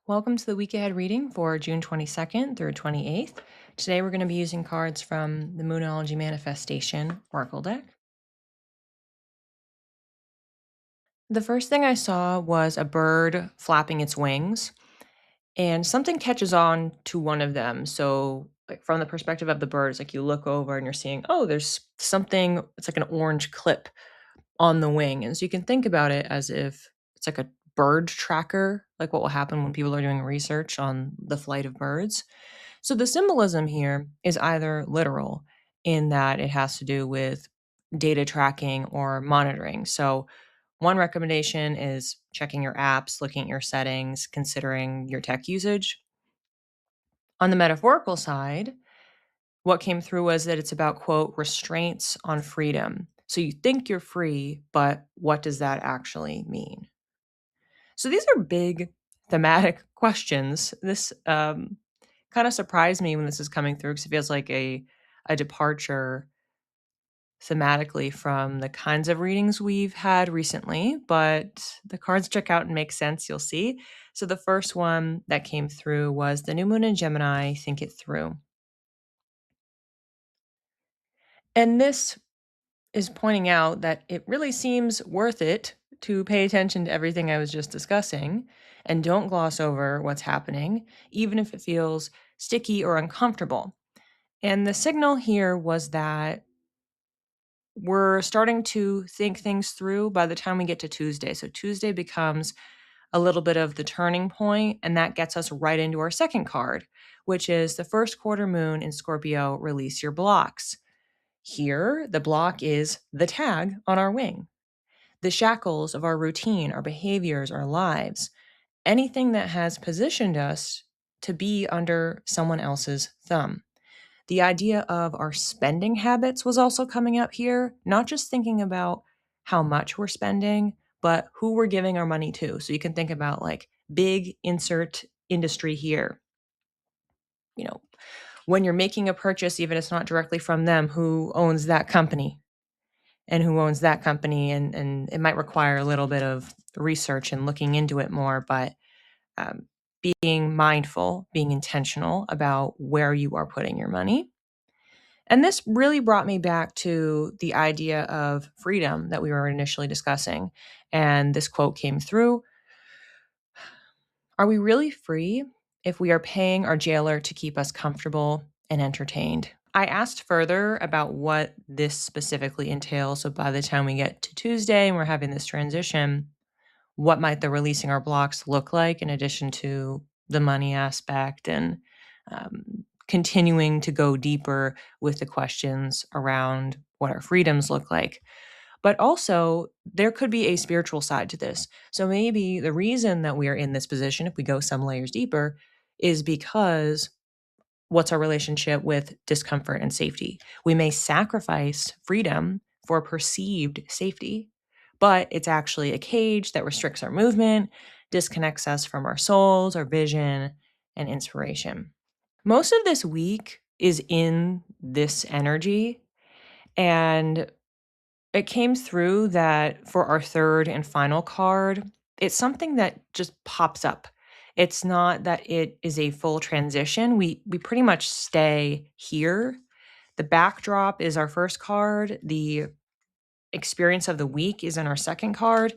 Welcome to the week ahead reading for June 22nd through 28th. Today we're going to be using cards from the Moonology Manifestation Oracle deck. The first thing I saw was a bird flapping its wings, and something catches on to one of them. So, like from the perspective of the bird, it's like you look over and you're seeing, oh, there's something, it's like an orange clip on the wing. And so you can think about it as if it's like a bird tracker, like what will happen when people are doing research on the flight of birds. So the symbolism here is either literal in that it has to do with data tracking or monitoring. So one recommendation is checking your apps, looking at your settings, considering your tech usage. On the metaphorical side, what came through was that it's about, quote, restraints on freedom. So you think you're free, but what does that actually mean? So these are big thematic questions. This kind of surprised me when this is coming through because it feels like a departure thematically from the kinds of readings we've had recently, but the cards check out and make sense, you'll see. So the first one that came through was the new moon in Gemini, think it through. And this is pointing out that it really seems worth it to pay attention to everything I was just discussing and don't gloss over what's happening, even if it feels sticky or uncomfortable. And the signal here was that we're starting to think things through by the time we get to Tuesday. So Tuesday becomes a little bit of the turning point, and that gets us right into our second card, which is the first quarter moon in Scorpio, release your blocks. Here, the block is the tag on our wing, the shackles of our routine, our behaviors, our lives, anything that has positioned us to be under someone else's thumb. The idea of our spending habits was also coming up here, not just thinking about how much we're spending, but who we're giving our money to. So you can think about like big insert industry here. You know, when you're making a purchase, even if it's not directly from them, who owns that company and who owns that company? And it might require a little bit of research and looking into it more, but being mindful, being intentional about where you are putting your money. And this really brought me back to the idea of freedom that we were initially discussing. And this quote came through. Are we really free if we are paying our jailer to keep us comfortable and entertained? I asked further about what this specifically entails. So by the time we get to Tuesday and we're having this transition, what might the releasing our blocks look like in addition to the money aspect and continuing to go deeper with the questions around what our freedoms look like. But also, there could be a spiritual side to this. So maybe the reason that we are in this position, if we go some layers deeper, is because what's our relationship with discomfort and safety? We may sacrifice freedom for perceived safety, but it's actually a cage that restricts our movement, disconnects us from our souls, our vision, and inspiration. Most of this week is in this energy, and it came through that for our third and final card, it's something that just pops up. It's not that it is a full transition. We pretty much stay here. The backdrop is our first card. The experience of the week is in our second card.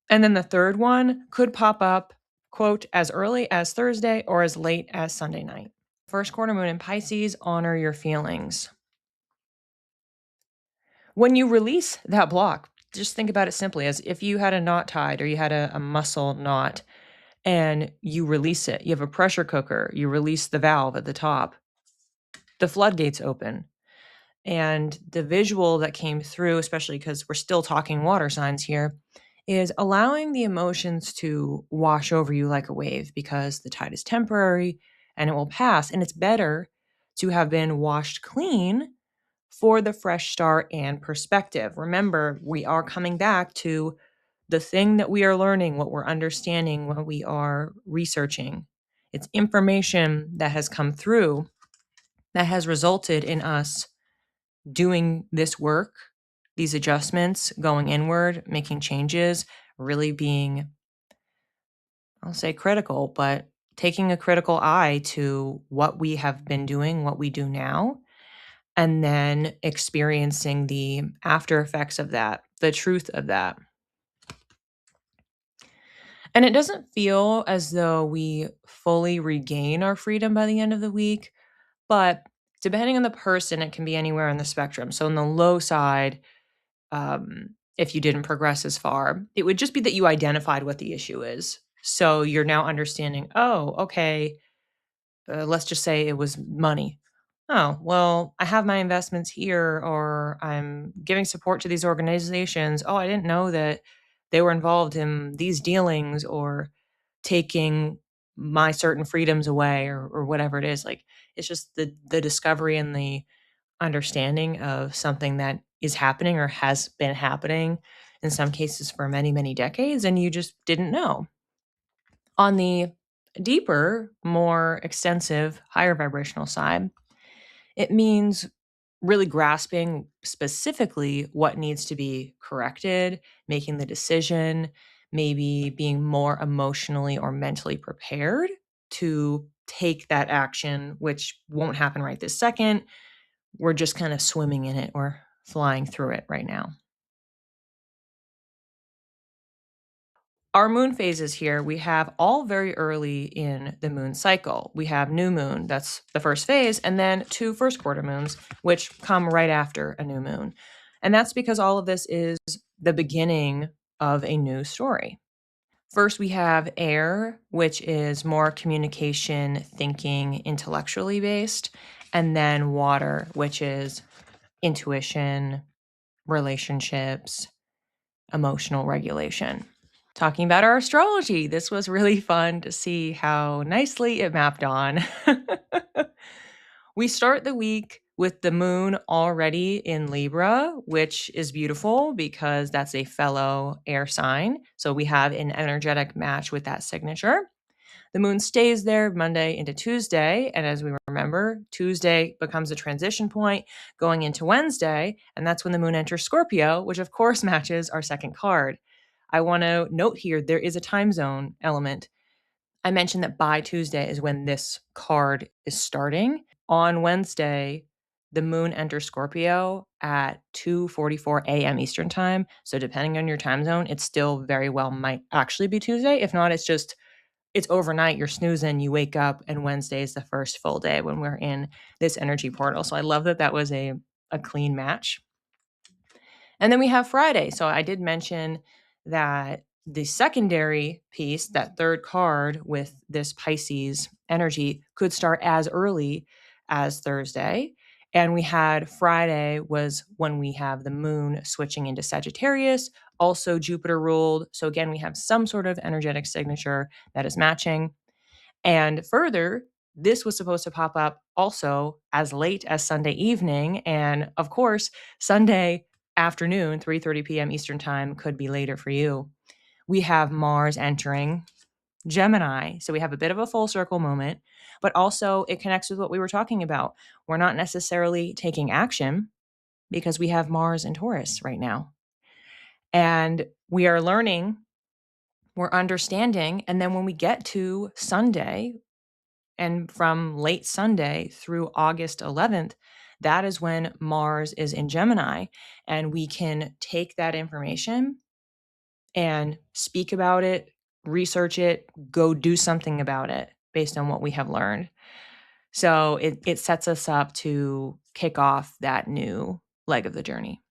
And then the third one could pop up, quote, as early as Thursday or as late as Sunday night. First quarter moon in Pisces, honor your feelings. When you release that block, just think about it simply as if you had a knot tied or you had a muscle knot and you release it. You have a pressure cooker, you release the valve at the top, the floodgates open. And the visual that came through, especially because we're still talking water signs here, is allowing the emotions to wash over you like a wave because the tide is temporary and it will pass. And it's better to have been washed clean for the fresh start and perspective. Remember, we are coming back to the thing that we are learning, what we're understanding, what we are researching. It's information that has come through that has resulted in us doing this work, these adjustments, going inward, making changes, really being, I'll say critical, but taking a critical eye to what we have been doing, what we do now, and then experiencing the after effects of that, the truth of that. And it doesn't feel as though we fully regain our freedom by the end of the week, but depending on the person, it can be anywhere on the spectrum. So, on the low side, if you didn't progress as far, it would just be that you identified what the issue is. So, you're now understanding, oh, okay, let's just say it was money. Oh, well, I have my investments here, or I'm giving support to these organizations. Oh, I didn't know that they were involved in these dealings or taking my certain freedoms away, or whatever it is. Like, it's just the discovery and the understanding of something that is happening or has been happening in some cases for many, many decades, and you just didn't know. On the deeper, more extensive, higher vibrational side, it means really grasping specifically what needs to be corrected, making the decision, maybe being more emotionally or mentally prepared to take that action, which won't happen right this second. We're just kind of swimming in it or flying through it right now. Our moon phases here, we have all very early in the moon cycle. We have new moon, that's the first phase, and then 2 first quarter moons, which come right after a new moon. And that's because all of this is the beginning of a new story. First, we have air, which is more communication, thinking, intellectually based, and then water, which is intuition, relationships, emotional regulation. Talking about our astrology, this was really fun to see how nicely it mapped on. We start the week with the moon already in Libra, which is beautiful because that's a fellow air sign. So we have an energetic match with that signature. The moon stays there Monday into Tuesday. And as we remember, Tuesday becomes a transition point going into Wednesday. And that's when the moon enters Scorpio, which of course matches our second card. I want to note here there is a time zone element. I mentioned that by Tuesday is when this card is starting. On Wednesday, the moon enters Scorpio at 2:44 a.m. Eastern time. So depending on your time zone, it still very well might actually be Tuesday. If not, it's overnight, you're snoozing, you wake up, and Wednesday is the first full day when we're in this energy portal. So I love that that was a clean match. And then we have Friday. So I did mention that the secondary piece, that third card with this Pisces energy, could start as early as Thursday. And we had Friday was when we have the moon switching into Sagittarius, also Jupiter ruled. So again, we have some sort of energetic signature that is matching. And further, this was supposed to pop up also as late as Sunday evening. And of course, Sunday afternoon, 3:30 p.m. Eastern time, could be later for you. We have Mars entering Gemini. So we have a bit of a full circle moment, but also it connects with what we were talking about. We're not necessarily taking action because we have Mars in Taurus right now. And we are learning, we're understanding. And then when we get to Sunday, and from late Sunday through August 11th, that is when Mars is in Gemini. And we can take that information and speak about it, research it, go do something about it based on what we have learned. So it sets us up to kick off that new leg of the journey.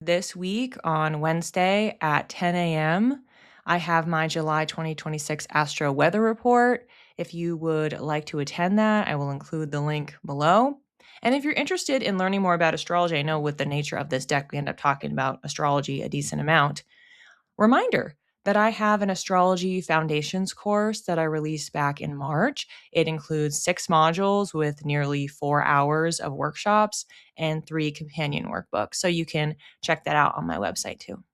This week on Wednesday at 10 a.m., I have my July 2026 Astro Weather Report. If you would like to attend that, I will include the link below. And if you're interested in learning more about astrology, I know with the nature of this deck, we end up talking about astrology a decent amount. Reminder that I have an astrology foundations course that I released back in March. It includes 6 modules with nearly 4 hours of workshops and 3 companion workbooks. So you can check that out on my website too.